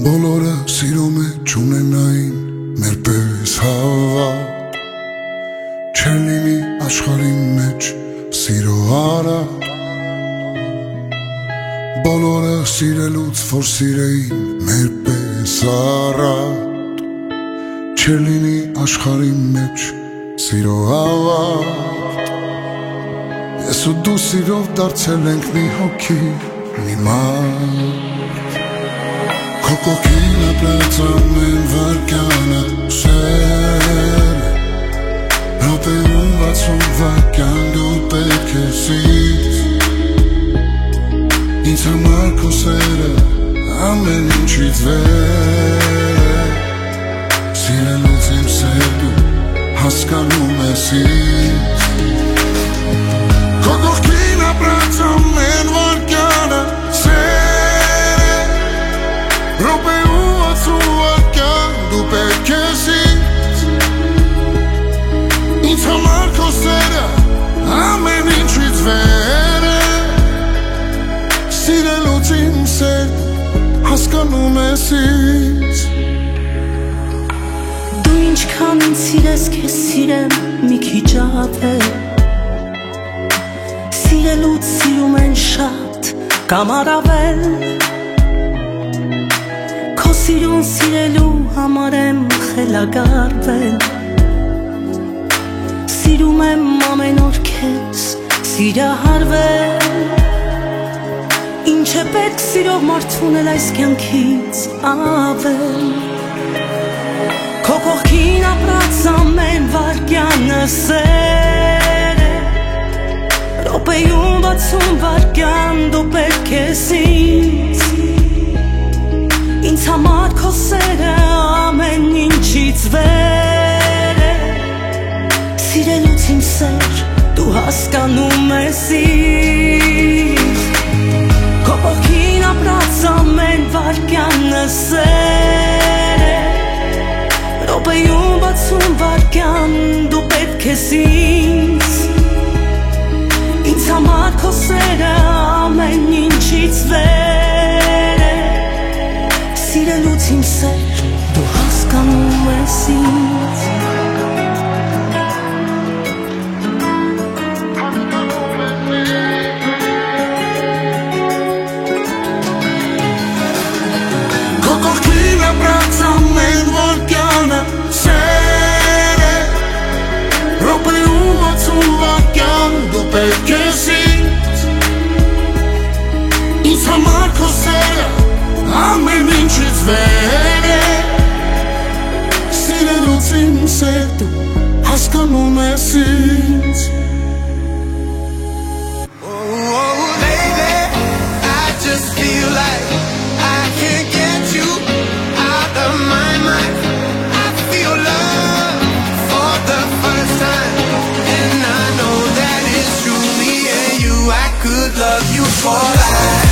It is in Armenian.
Բոլորը սիրում է չունենային մեր պես հավատ Չեր լինի աշխարհի մեջ սիրո արատ Բոլորը սիրելուց որ սիրեին մեր պես առատ Չեր լինի աշխարհի մեջ սիրո ավարտ Ես ու դու սիրով դարձել ենք մի հոգի մի մարդ Քո կողքին ապրած ամեն վարկյանը սեր Րոպեում 60 վայրկյան դու պետք ես ինձ Ինձ համար քո սերը ամեն ինչից վեր Սիրելուց իմ սեր դու հասկանում ես ինձ Քո կողքին ապրած ամեն վարկյանը սեր Րոպեում 60 վայրկյան դու պետք ես ինձ Ինձ համար քո սերը ամեն ինչից վեր Սիրելուց իմ սեր հասկանում ես ինձ Դու ինչքան ինձ սիրես քեզ սիրեմ մի քիչ ավել Սիրելուց սիրում են շատ կամ առավել Քո սիրուն սիրելու համար եմ խելագարվել Սիրում եմ ամեն օր քեզ սիրահարվել Ինչ է պետք սիրով մարդունել այս կյանքից ավել Քո կողքին ապրած ամեն վարկյանը սեր է Րոպեում 60 վայրկյան դու պետք ես ինձ Ինձ համար քո սերը ամեն ինչից վեր է Սիրելուց իմ սեր դու հասկանում ես ինձ Քո կողքին ապրած ամեն վայրկյանը սեր է Րոպեում 60 վայրկյան դու պետք ես ինձ Ինձ համար քո սերը ամեն ինչից վեր է Սիրելուց իմ սեր դու հասկանում ես ինձ Քո կողքին ապրած ամեն վարկյանը սեր է Րոպեում 60 վայրկյան դու պետք ես ինձ Ինձ համար քո սերը ամեն ինչից վեր է Սիրելուց իմ սեր դու հասկանում ես ինձ Love you for life